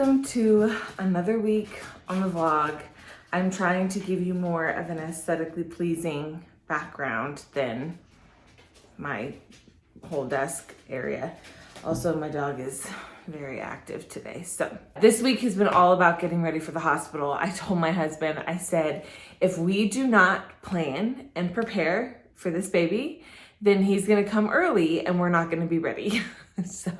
Welcome to another week on the vlog. I'm trying to give you more of an aesthetically pleasing background than my whole desk area. Also, my dog is very active today. So this week has been all about getting ready for the hospital. I told my husband, I said, if we do not plan and prepare for this baby, then he's gonna come early and we're not gonna be ready. So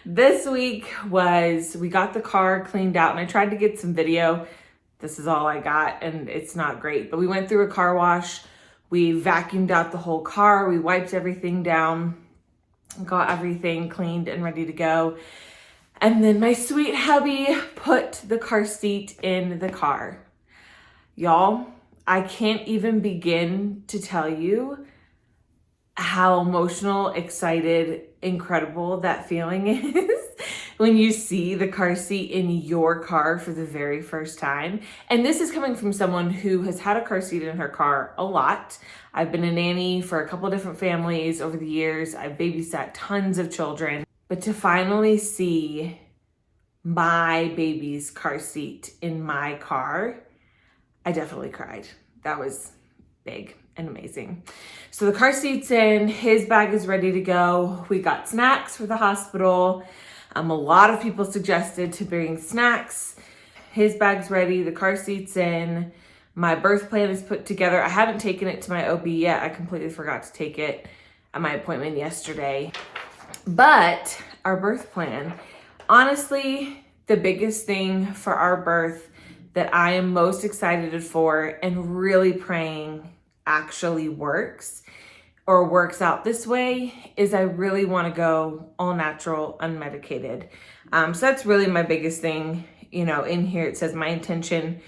this week we got the car cleaned out, and I tried to get some video. This is all I got and it's not great, but we went through a car wash. We vacuumed out the whole car. We wiped everything down, got everything cleaned and ready to go. And then my sweet hubby put the car seat in the car. Y'all, I can't even begin to tell you how emotional, excited, incredible that feeling is when you see the car seat in your car for the very first time. And this is coming from someone who has had a car seat in her car a lot. I've been a nanny for a couple of different families over the years. I've babysat tons of children. But to finally see my baby's car seat in my car, I definitely cried. That was big and amazing. So the car seat's in, his bag is ready to go. We got snacks for the hospital. A lot of people suggested to bring snacks. His bag's ready, the car seat's in. My birth plan is put together. I haven't taken it to my OB yet. I completely forgot to take it at my appointment yesterday. But our birth plan, honestly, the biggest thing for our birth that I am most excited for and really praying actually works or works out this way is I really want to go all natural, unmedicated. So that's really my biggest thing. You know, in here it says my intention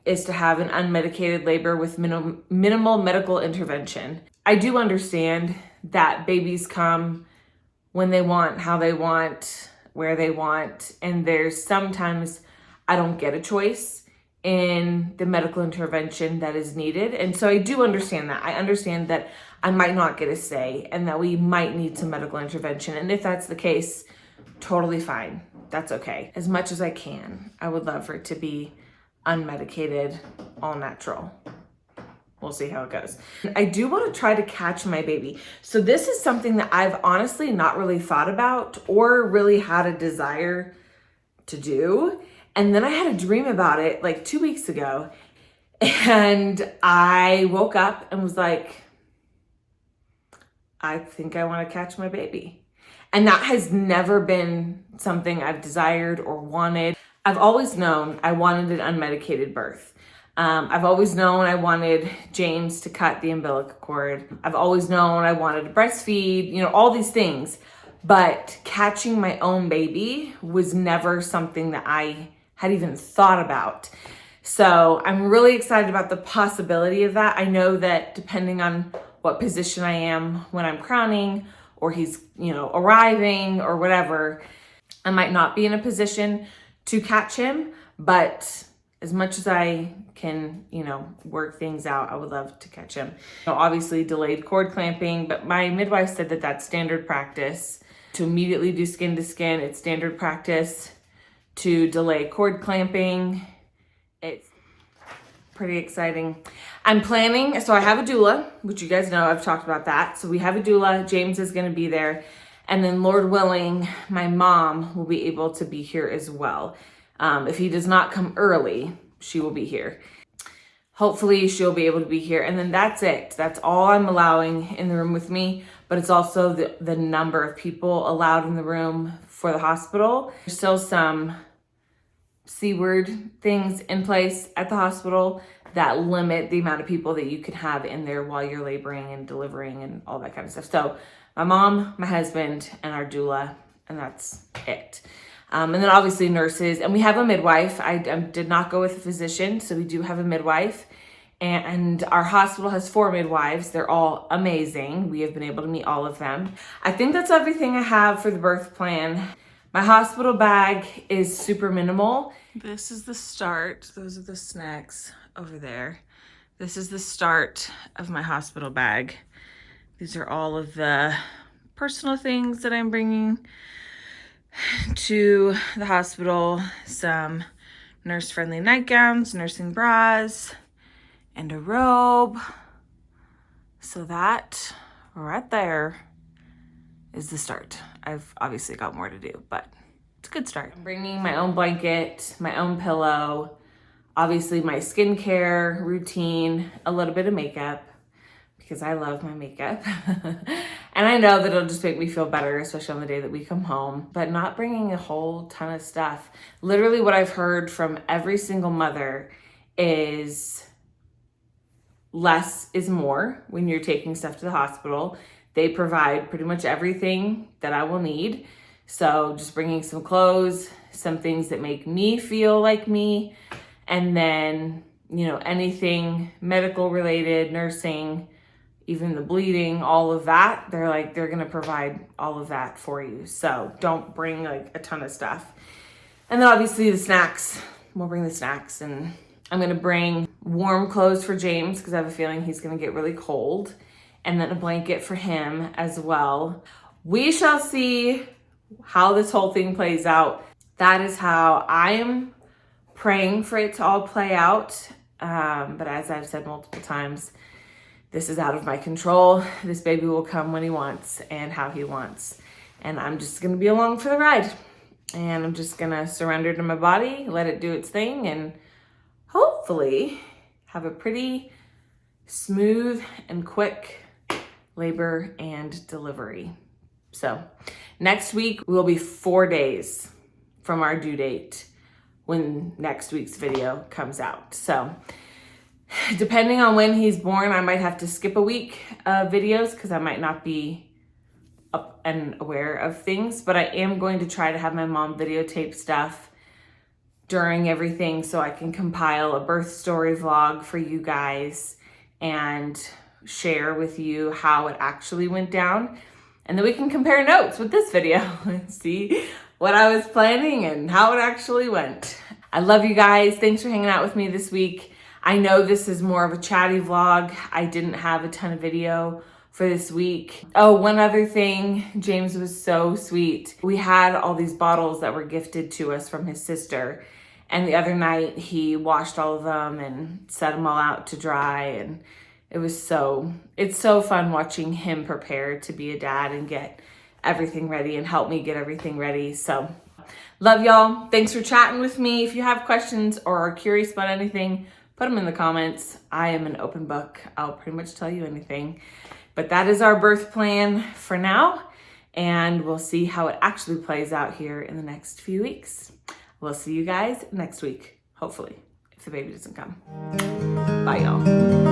is to have an unmedicated labor with minimal medical intervention. I do understand that babies come when they want, how they want, where they want, and there's sometimes I don't get a choice in the medical intervention that is needed. And so I do understand that. I understand that I might not get a say and that we might need some medical intervention. And if that's the case, totally fine. That's okay. As much as I can, I would love for it to be unmedicated, all natural. We'll see how it goes. I do want to try to catch my baby. So this is something that I've honestly not really thought about or really had a desire to do. And then I had a dream about it like 2 weeks ago. And I woke up and was like, I think I want to catch my baby. And that has never been something I've desired or wanted. I've always known I wanted an unmedicated birth. I've always known I wanted James to cut the umbilical cord. I've always known I wanted to breastfeed, you know, all these things. But catching my own baby was never something that I had even thought about. So I'm really excited about the possibility of that. I know that depending on what position I am when I'm crowning or he's, you know, arriving or whatever, I might not be in a position to catch him, but as much as I can, you know, work things out, I would love to catch him. So obviously delayed cord clamping, but my midwife said that that's standard practice. To immediately do skin to skin, it's standard practice. To delay cord clamping, it's pretty exciting. I'm planning, so I have a doula, which you guys know, I've talked about that. So we have a doula, James is gonna be there. And then Lord willing, my mom will be able to be here as well. If he does not come early, she will be here. Hopefully she'll be able to be here. And then that's it. That's all I'm allowing in the room with me, but it's also the number of people allowed in the room for the hospital. There's still some C-word things in place at the hospital that limit the amount of people that you can have in there while you're laboring and delivering and all that kind of stuff. So my mom, my husband, and our doula, and that's it. And then obviously nurses, and we have a midwife. I did not go with a physician, so we do have a midwife. And our hospital has 4 midwives. They're all amazing. We have been able to meet all of them. I think that's everything I have for the birth plan. My hospital bag is super minimal. This is the start. Those are the snacks over there. This is the start of my hospital bag. These are all of the personal things that I'm bringing to the hospital some nurse-friendly nightgowns, nursing bras, and a robe. So that right there is the start. I've obviously got more to do, but it's a good start. I'm bringing my own blanket, my own pillow, obviously my skincare routine, a little bit of makeup, because I love my makeup. And I know that it'll just make me feel better, especially on the day that we come home, but not bringing a whole ton of stuff. Literally what I've heard from every single mother is less is more when you're taking stuff to the hospital. They provide pretty much everything that I will need. So just bringing some clothes, some things that make me feel like me, and then, you know, anything medical related, nursing, even the bleeding, all of that. They're gonna provide all of that for you. So don't bring like a ton of stuff. And then obviously the snacks, we'll bring the snacks, and I'm gonna bring warm clothes for James because I have a feeling he's gonna get really cold, and then a blanket for him as well. We shall see how this whole thing plays out. That is how I am praying for it to all play out. But as I've said multiple times, this is out of my control. This baby will come when he wants and how he wants. And I'm just gonna be along for the ride. And I'm just gonna surrender to my body, let it do its thing, and hopefully have a pretty smooth and quick labor and delivery. So next week will be 4 days from our due date when next week's video comes out. So depending on when he's born, I might have to skip a week of videos because I might not be up and aware of things, but I am going to try to have my mom videotape stuff during everything so I can compile a birth story vlog for you guys and share with you how it actually went down. And then we can compare notes with this video and see what I was planning and how it actually went. I love you guys. Thanks for hanging out with me this week. I know this is more of a chatty vlog. I didn't have a ton of video for this week. Oh, one other thing, James was so sweet. We had all these bottles that were gifted to us from his sister, and the other night he washed all of them and set them all out to dry, and it's so fun watching him prepare to be a dad and get everything ready and help me get everything ready. So love y'all. Thanks for chatting with me. If you have questions or are curious about anything, put them in the comments. I am an open book. I'll pretty much tell you anything. But that is our birth plan for now, and we'll see how it actually plays out here in the next few weeks. We'll see you guys next week, hopefully, if the baby doesn't come. Bye, y'all.